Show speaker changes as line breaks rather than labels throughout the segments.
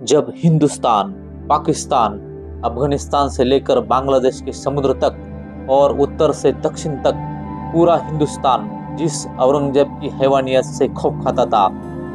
जब हिंदुस्तान, पाकिस्तान, अफगानिस्तान से लेकर बांग्लादेश के समुद्र तक और उत्तर से दक्षिण तक पूरा हिंदुस्तान जिस औरंगजेब की हैवानियत से खौफ खाता था,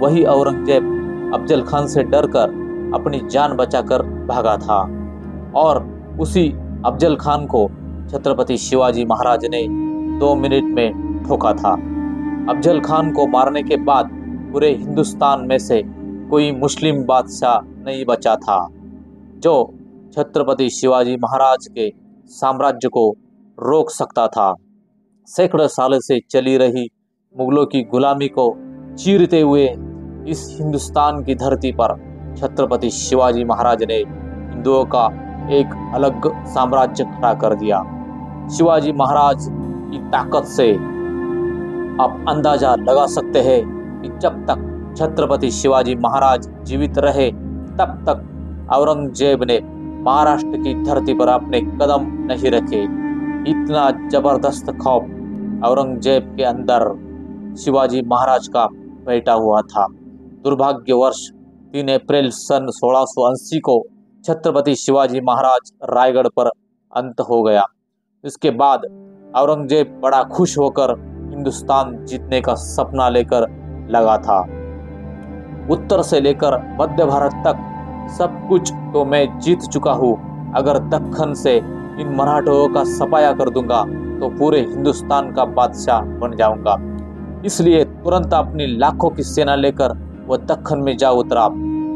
वही औरंगजेब अफजल खान से डरकर अपनी जान बचाकर भागा था। और उसी अफजल खान को छत्रपति शिवाजी महाराज ने 2 मिनट में ठोका था। अफजल खान को मारने के बाद पूरे हिंदुस्तान में से कोई मुस्लिम बादशाह नहीं बचा था जो छत्रपति शिवाजी महाराज के साम्राज्य को रोक सकता था। सैकड़ों सालों से चली रही मुगलों की गुलामी को चीरते हुए इस हिंदुस्तान की धरती पर छत्रपति शिवाजी महाराज ने हिंदुओं का एक अलग साम्राज्य खड़ा कर दिया। शिवाजी महाराज की ताकत से आप अंदाजा लगा सकते हैं कि जब तक छत्रपति शिवाजी महाराज जीवित रहे तब तक औरंगजेब ने महाराष्ट्र की धरती पर अपने कदम नहीं रखे। इतना जबरदस्त खौफ औरंगजेब के अंदर शिवाजी महाराज का बैठा हुआ था। दुर्भाग्यवश 3 अप्रैल सन 1680 को छत्रपति शिवाजी महाराज रायगढ़ पर अंत हो गया। इसके बाद औरंगजेब बड़ा खुश होकर हिंदुस्तान जीतने का सपना लेकर लगा था। उत्तर से लेकर मध्य भारत तक सब कुछ तो मैं जीत चुका हूँ, अगर दक्खन से इन मराठों का सफाया कर दूंगा तो पूरे हिंदुस्तान का बादशाह बन जाऊंगा। इसलिए तुरंत अपनी लाखों की सेना लेकर वह दक्खन में जा उतरा।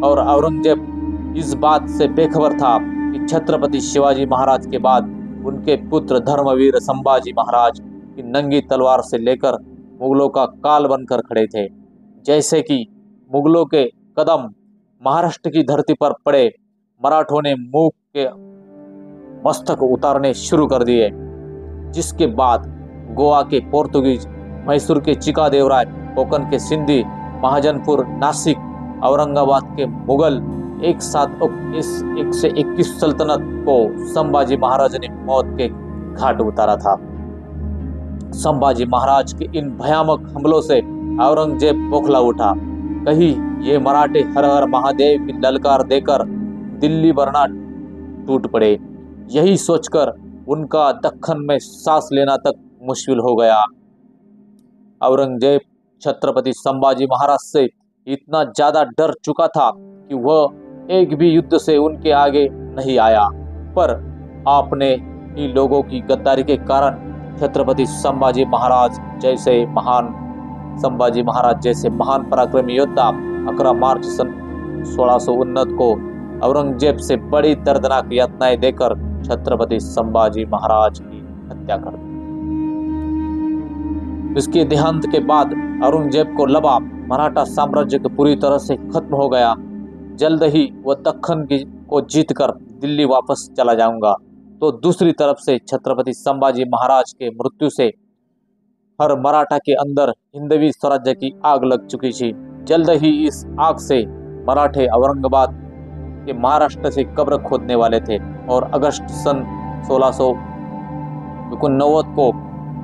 और औरंगजेब इस बात से बेखबर था कि छत्रपति शिवाजी महाराज के बाद उनके पुत्र धर्मवीर संभाजी महाराज की नंगी तलवार से लेकर मुगलों का काल बनकर खड़े थे। जैसे कि मुगलों के कदम महाराष्ट्र की धरती पर पड़े, मराठों ने मुंह के मस्तक उतारने शुरू कर दिए, जिसके बाद गोवा के पोर्तुगीज, मैसूर के चिकादेवराय, कोंकण के सिंधी, महाजनपुर, नासिक, औरंगाबाद के मुगल एक साथ इस 121 सल्तनत को संभाजी महाराज ने मौत के घाट उतारा था। संभाजी महाराज के इन भयानक हमलों से औरंगजेब बौखला उठा। कहीं ये मराठे हर हर महादेव की ललकार देकर दिल्ली बरना टूट पड़े। यही सोचकर उनका दक्खन में सांस लेना तक मुश्किल हो गया। औरंगजेब छत्रपति संभाजी महाराज से इतना ज्यादा डर चुका था कि वह एक भी युद्ध से उनके आगे नहीं आया। पर आपने ही लोगों की गद्दारी के कारण छत्रपति संभाजी महाराज जैसे महान पराक्रमी योद्धा 11 मार्च सन 1619 को औरंगजेब से बड़ी दर्दनाक यातनाएं देकर छत्रपति संभाजी महाराज की हत्या कर दी। इसके देहांत के बाद औरंगजेब को लगा मराठा साम्राज्य को पूरी तरह से खत्म हो गया। जल्द ही वह दक्खन को जीतकर दिल्ली वापस चला जाऊंगा। तो दूसरी तरफ से छत्रपति संभाजी महाराज के मृत्यु से हर मराठा के अंदर हिंदवी स्वराज्य की आग लग चुकी थी। जल्द ही इस आग से मराठे औरंगाबाद के महाराष्ट्र से कब्र खोदने वाले थे और अगस्त सन 1689 को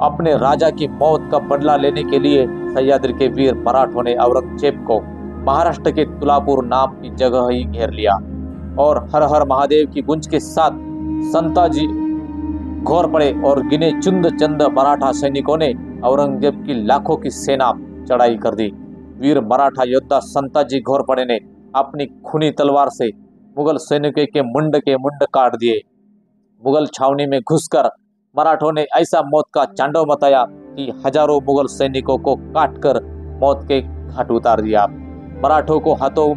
अपने राजा की मौत का बदला लेने के लिए सह्याद्री के वीर मराठों ने औरंगजेब को महाराष्ट्र के तुलापुर नाम की जगह ही घेर लिया और हर हर महादेव की गुंज के साथ संताजी घोर पड़े और गिने चंद मराठा सैनिकों ने औरंगजेब की लाखों की सेना चढ़ाई कर दी। वीर मराठा योद्धा संताजी घोरपड़े ने अपनी खूनी तलवार से मुगल सैनिकों के मुंड काट दिए। मुगल छावनी में घुसकर मराठों ने ऐसा मौत का चांडव मचाया कि हजारों मुगल सैनिकों को काटकर मौत के घाट उतार दिया। मराठों को हाथों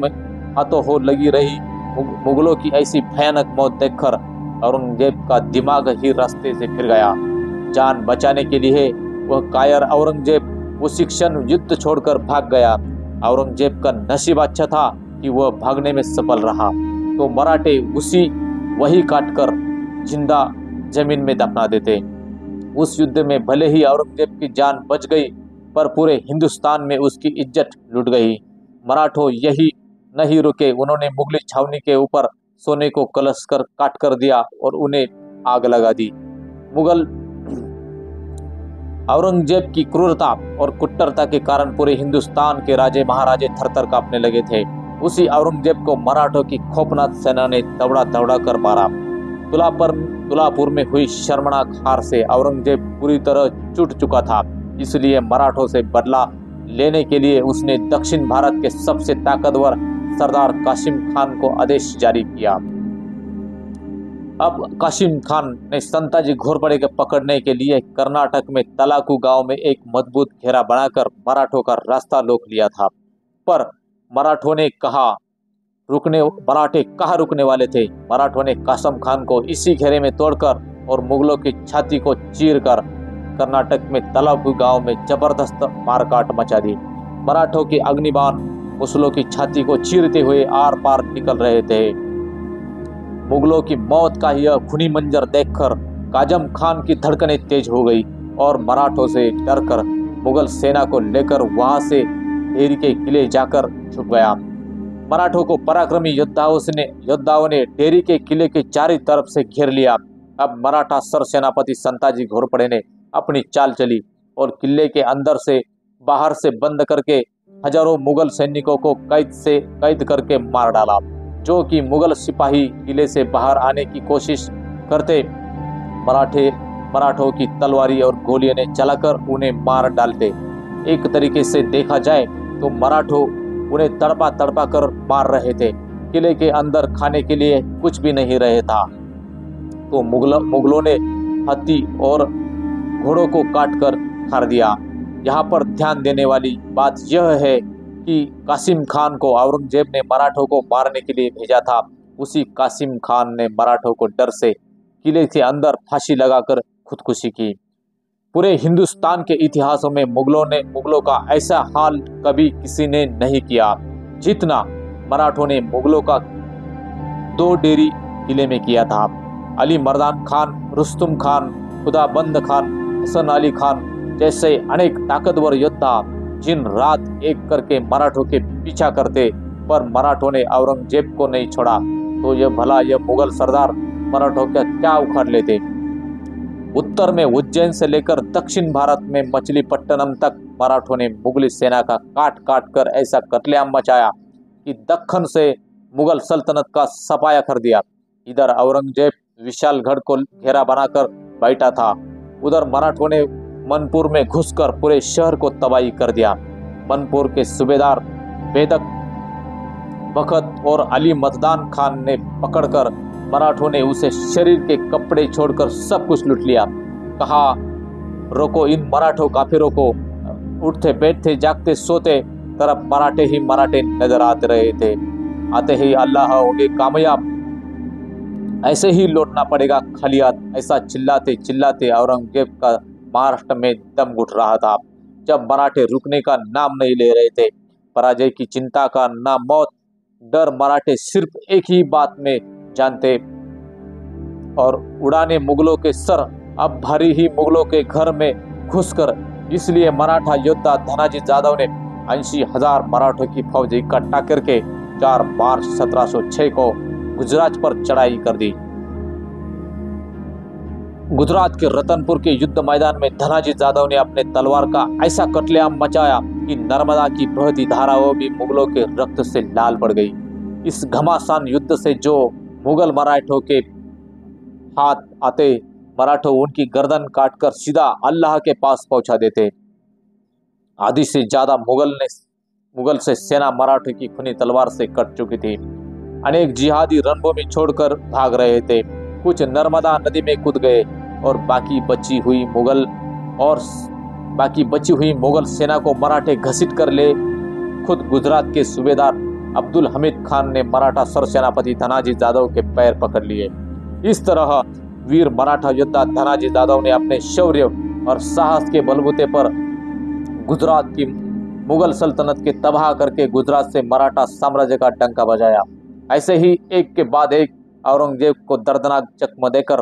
हो लगी रही मुगलों की ऐसी भयानक मौत देखकर औरंगजेब का दिमाग ही रास्ते से फिर गया। जान बचाने के लिए वह कायर औरंगजेब उसी क्षण युद्ध छोड़कर भाग गया। औरंगजेब का नसीब अच्छा था कि वह भागने में सफल रहा, तो मराठे वही काटकर जिंदा जमीन में दफना देते। उस युद्ध में भले ही औरंगजेब की जान बच गई, पर पूरे हिंदुस्तान में उसकी इज्जत लुट गई। मराठों यही नहीं रुके, उन्होंने मुगली छावनी के ऊपर सोने को कलश कर काट कर दिया और उन्हें आग लगा दी। मुगल औरंगजेब की क्रूरता और कुट्टरता के कारण पूरे हिंदुस्तान के राजे महाराजे थरथर कांपने लगे थे। उसी औरंगजेब को मराठों की खौफनाक सेना ने दौड़ा दौड़ा कर मारा। तुलापुर में हुई शर्मनाक हार से औरंगजेब पूरी तरह टूट चुका था। इसलिए मराठों से बदला लेने के लिए उसने दक्षिण भारत के सबसे ताकतवर सरदार कासिम खान को आदेश जारी किया। अब कासिम खान ने संताजी घोरपड़े को पकड़ने के लिए कर्नाटक में तलाकू गांव में एक मजबूत घेरा बनाकर मराठों का रास्ता रोक लिया था। पर मराठे कहाँ रुकने वाले थे। मराठों ने कासिम खान को इसी घेरे में तोड़कर और मुगलों की छाती को चीरकर कर्नाटक में तलाकू गांव में जबरदस्त मारकाट मचा दी। मराठों के अग्निबाण मुगलों की छाती को चीरते हुए आर पार निकल रहे थे। मुगलों की मौत का यह खूनी मंजर देखकर काजम खान की धड़कनें तेज हो गई और मराठों से डरकर मुगल सेना को लेकर वहां से डेरी के किले जाकर छुप गया। मराठों को पराक्रमी योद्धाओं ने डेरी के किले के चारों तरफ से घेर लिया। अब मराठा सरसेनापति संताजी घोरपड़े ने अपनी चाल चली और किले के अंदर से बाहर से बंद करके हजारों मुगल सैनिकों को कैद करके मार डाला। जो कि मुगल सिपाही किले से बाहर आने की कोशिश करते मराठों की तलवारी और गोलियों ने चलाकर उन्हें मार डालते। एक तरीके से देखा जाए तो मराठों उन्हें तड़पा कर मार रहे थे। किले के अंदर खाने के लिए कुछ भी नहीं रहे था तो मुगलों ने हाथी और घोड़ों को काट कर खा दिया। यहाँ पर ध्यान देने वाली बात यह है कि कासिम खान को औरंगजेब ने मराठों को मारने के लिए भेजा था। उसी कासिम खान ने मराठों को डर से किले के अंदर फांसी लगाकर खुदकुशी की। पूरे हिंदुस्तान के इतिहासों में मुगलों का ऐसा हाल कभी किसी ने नहीं किया जितना मराठों ने मुगलों का 2 डेरी किले में किया था। अली मर्दान खान, रुस्तुम खान, खुदाबंद खान, हसन अली खान जैसे अनेक ताकतवर योद्धा जिन रात एक करके मराठों के पीछा करते, पर मराठों ने औरंगजेब को नहीं छोड़ा तो यह मुगल सरदार मराठों का क्या उखाड़ लेते। उत्तर में उज्जैन से लेकर दक्षिण भारत में मछलीपट्टनम तक मराठों ने मुगली सेना का काट काट कर ऐसा कत्लेआम मचाया कि दक्कन से मुगल सल्तनत का सफाया कर दिया। इधर औरंगजेब विशालगढ़ को घेरा बनाकर बैठा था, उधर मराठों ने मनपुर में घुसकर पूरे शहर को तबाही कर दिया। मनपुर के सूबेदार बेदक बखत और अली मर्दान खान ने पकड़कर मराठों ने उसे शरीर के कपड़े छोड़कर सब कुछ लूट लिया। कहा, रोको इन मराठों काफिरों को। उठते बैठते जागते सोते तरफ मराठे ही मराठे नजर आते रहे थे। आते ही अल्लाह उन्हें कामयाब, ऐसे ही लौटना पड़ेगा खलियात, ऐसा चिल्लाते चिल्लाते औरंगजेब का महाराष्ट्र में दम घुट रहा था। जब मराठे रुकने का नाम नहीं ले रहे थे, पराजय की चिंता का ना मौत डर, मराठे सिर्फ एक ही बात में जानते और उड़ाने मुगलों के सर। अब भारी ही मुगलों के घर में घुसकर, इसलिए मराठा योद्धा धनाजी जाधव ने 80,000 मराठों की फौज इकट्ठा करके 4 मार्च 1706 को गुजरात पर चढ़ाई कर दी। गुजरात के रतनपुर के युद्ध मैदान में धनाजी जाधव ने अपने तलवार का ऐसा कत्लेआम मचाया कि नर्मदा की बहती धाराओं भी मुगलों के रक्त से लाल पड़ गई। इस घमासान युद्ध से जो मुगल मराठों के हाथ आते, मराठों उनकी गर्दन काटकर सीधा अल्लाह के पास पहुंचा देते। आधी से ज्यादा मुगल से सेना मराठों की खूनी तलवार से कट चुकी थी। अनेक जिहादी रणभूमि छोड़कर भाग रहे थे, कुछ नर्मदा नदी में कूद गए और बाकी बची हुई मुगल सेना को मराठे घसीट कर ले। खुद गुजरात के सूबेदार अब्दुल हमीद खान ने मराठा सरसेनापति धनाजी जाधव के पैर पकड़ लिए। इस तरह वीर मराठा योद्धा धनाजी जाधव ने अपने शौर्य और साहस के बलबूते पर गुजरात की मुगल सल्तनत के तबाह करके गुजरात से मराठा साम्राज्य का डंका बजाया। ऐसे ही एक के बाद एक औरंगजेब को दर्दनाक जख्म देकर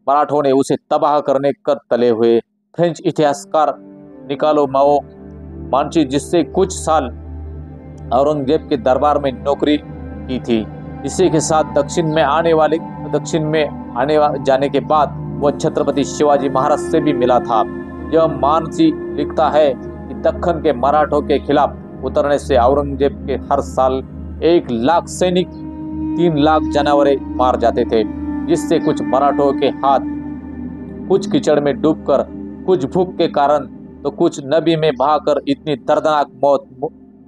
मराठों ने उसे तबाह करने कर तले हुए। फ्रेंच इतिहासकार निकोलो मांची, जिससे कुछ साल औरंगजेब के दरबार में नौकरी की थी, इसी के साथ दक्षिण में आने जाने के बाद वह छत्रपति शिवाजी महाराज से भी मिला था। यह मानसी लिखता है कि दक्कन के मराठों के खिलाफ उतरने से औरंगजेब के हर साल 1 लाख सैनिक 3 लाख जानवरे मार जाते थे, जिससे कुछ मराठों के हाथ कुछ कीचड़ में डूबकर, कुछ भूख के कारण तो कुछ नदी में बहाकर इतनी दर्दनाक मौत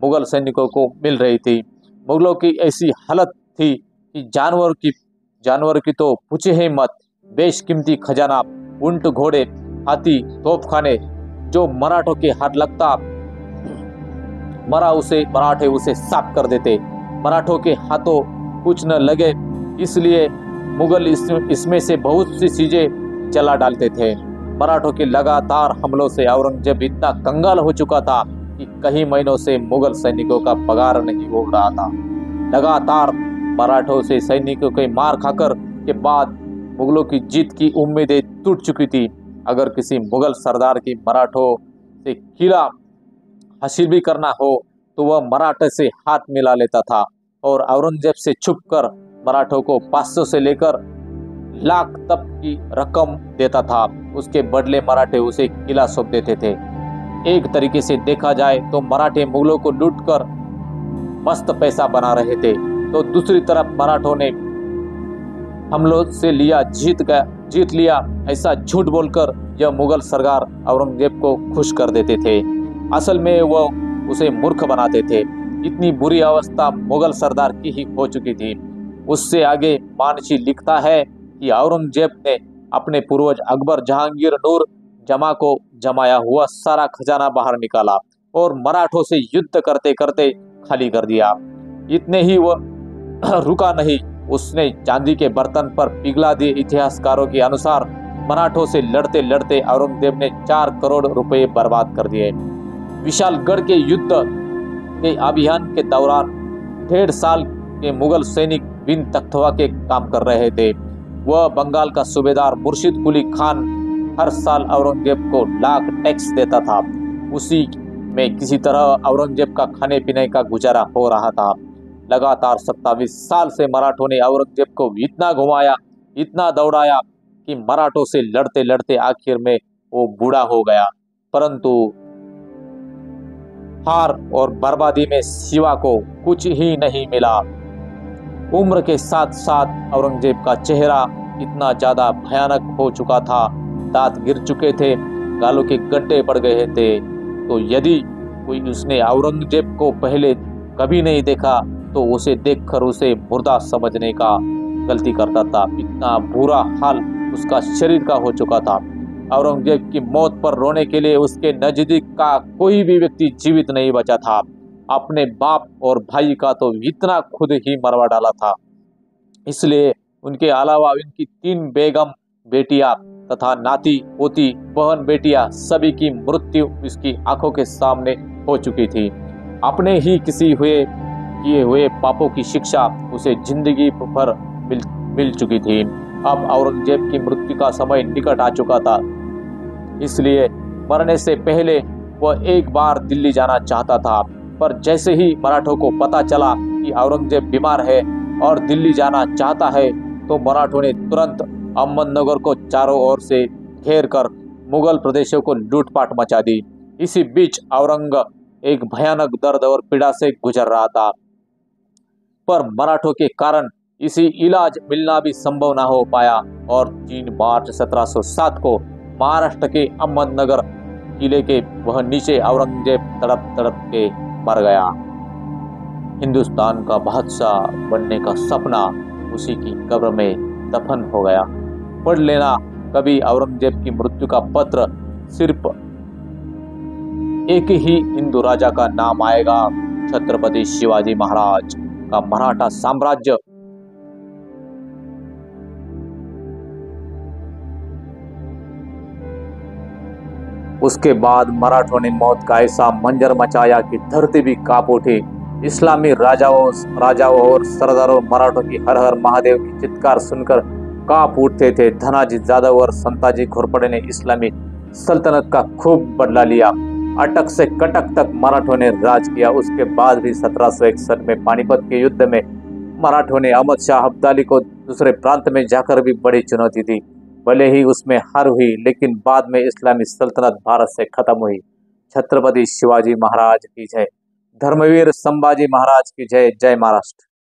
मुगल सैनिकों को मिल रही थी। मुगलों की ऐसी हालत थी कि जानवर की तो पूछे ही मत। बेशकीमती खजाना, ऊंट, घोड़े, हाथी, तोपखाने जो मराठों के हाथ लगता मराठे उसे साफ कर देते। मराठों के हाथों कुछ न लगे, इसलिए मुगल इसमें से बहुत सी चीजें जला डालते थे। मराठों के लगातार हमलों से औरंगजेब इतना कंगाल हो चुका था कि कई महीनों से मुगल सैनिकों का पगार नहीं हो रहा था। लगातार मराठों से सैनिकों के मार खाकर के बाद मुगलों की जीत की उम्मीदें टूट चुकी थी। अगर किसी मुगल सरदार की मराठों से किला हासिल भी करना हो तो वह मराठे से हाथ मिला लेता था और औरंगजेब से छुपकर मराठों को 500 से लेकर लाख तक की रकम देता था। उसके बदले मराठे उसे किला सौंप देते थे। एक तरीके से देखा जाए तो मराठे मुगलों को लूटकर मस्त पैसा बना रहे थे, तो दूसरी तरफ मराठों ने हमलों से जीत लिया ऐसा झूठ बोलकर यह मुगल सरदार औरंगजेब को खुश कर देते थे। असल में वह उसे मूर्ख बनाते थे। इतनी बुरी अवस्था मुगल सरदार की ही हो चुकी थी। उससे आगे मानशी लिखता है कि औरंगजेब ने अपने पूर्वज अकबर, जहांगीर, नूर जमा को जमाया हुआ सारा खजाना बाहर निकाला और मराठों से युद्ध करते करते खाली कर दिया। इतने ही वह रुका नहीं, उसने चांदी के बर्तन पर पिघला दिए। इतिहासकारों के अनुसार मराठों से लड़ते लड़ते औरंगजेब ने 4 करोड़ रुपए बर्बाद कर दिए। विशालगढ़ के युद्ध के अभियान के दौरान 1.5 साल के मुगल सैनिक बिन तख्तवा के काम कर रहे थे। वह बंगाल का सूबेदार मुर्शिद कुली खान हर साल औरंगजेब को लाख टैक्स देता था। उसी में किसी तरह औरंगजेब का खाने पीने का गुजारा हो रहा था। लगातार 27 साल से मराठों ने औरंगजेब को इतना घुमाया, इतना दौड़ाया कि मराठों से लड़ते लड़ते आखिर में वो बूढ़ा हो गया। परंतु हार और बर्बादी में शिवा को कुछ ही नहीं मिला। उम्र के साथ साथ औरंगजेब का चेहरा इतना ज्यादा भयानक हो चुका था, दांत गिर चुके थे, गालों के गड्ढे पड़ गए थे। तो यदि कोई उसने औरंगजेब को पहले कभी नहीं देखा तो उसे देखकर उसे मुर्दा समझने का गलती करता था। इतना बुरा हाल उसका शरीर का हो चुका था। औरंगजेब की मौत पर रोने के लिए उसके नजदीक का कोई भी व्यक्ति जीवित नहीं बचा था। अपने बाप और भाई का तो इतना खुद ही मरवा डाला था। इसलिए उनके अलावा उनकी 3 बेगम बेटियां तथा नाती पोती बहन बेटियां सभी की मृत्यु उसकी आंखों के सामने हो चुकी थी। अपने ही किए हुए पापों की शिक्षा उसे जिंदगी भर मिल चुकी थी। अब औरंगजेब की मृत्यु का समय निकट आ चुका था, इसलिए मरने से पहले वह एक बार दिल्ली जाना चाहता था। पर जैसे ही मराठों को पता चला कि औरंगजेब बीमार है और दिल्ली जाना चाहता है, तो मराठों ने तुरंत अहमदनगर को चारों ओर से घेर कर मुगल प्रदेशों को लूटपाट मचा दी। इसी बीच औरंग एक भयानक दर्द और पीड़ा से गुजर रहा था, पर मराठों के कारण इसी इलाज मिलना भी संभव न हो पाया और 3 मार्च 1707 को महाराष्ट्र के अहमदनगर किले के वह नीचे औरंगजेब तड़प तड़प के मर गया। हिंदुस्तान का बादशाह बनने का सपना उसी की कब्र में दफन हो गया। पढ़ लेना कभी औरंगजेब की मृत्यु का पत्र, सिर्फ एक ही हिंदू राजा का नाम आएगा, छत्रपति शिवाजी महाराज का मराठा साम्राज्य। उसके बाद मराठों ने मौत का ऐसा मंजर मचाया कि धरती भी कांप उठी। इस्लामी राजाओं और सरदारों मराठों की हर हर महादेव की चित्कार सुनकर कांप उठते थे। धनाजी जादव और संताजी घोरपड़े ने इस्लामी सल्तनत का खूब बदला लिया। अटक से कटक तक मराठों ने राज किया। उसके बाद भी 1761 में पानीपत के युद्ध में मराठों ने अहमद शाह अब्दाली को दूसरे प्रांत में जाकर भी बड़ी चुनौती दी। भले ही उसमें हार हुई, लेकिन बाद में इस्लामी सल्तनत भारत से खत्म हुई। छत्रपति शिवाजी महाराज की जय। धर्मवीर संभाजी महाराज की जय। जय महाराष्ट्र।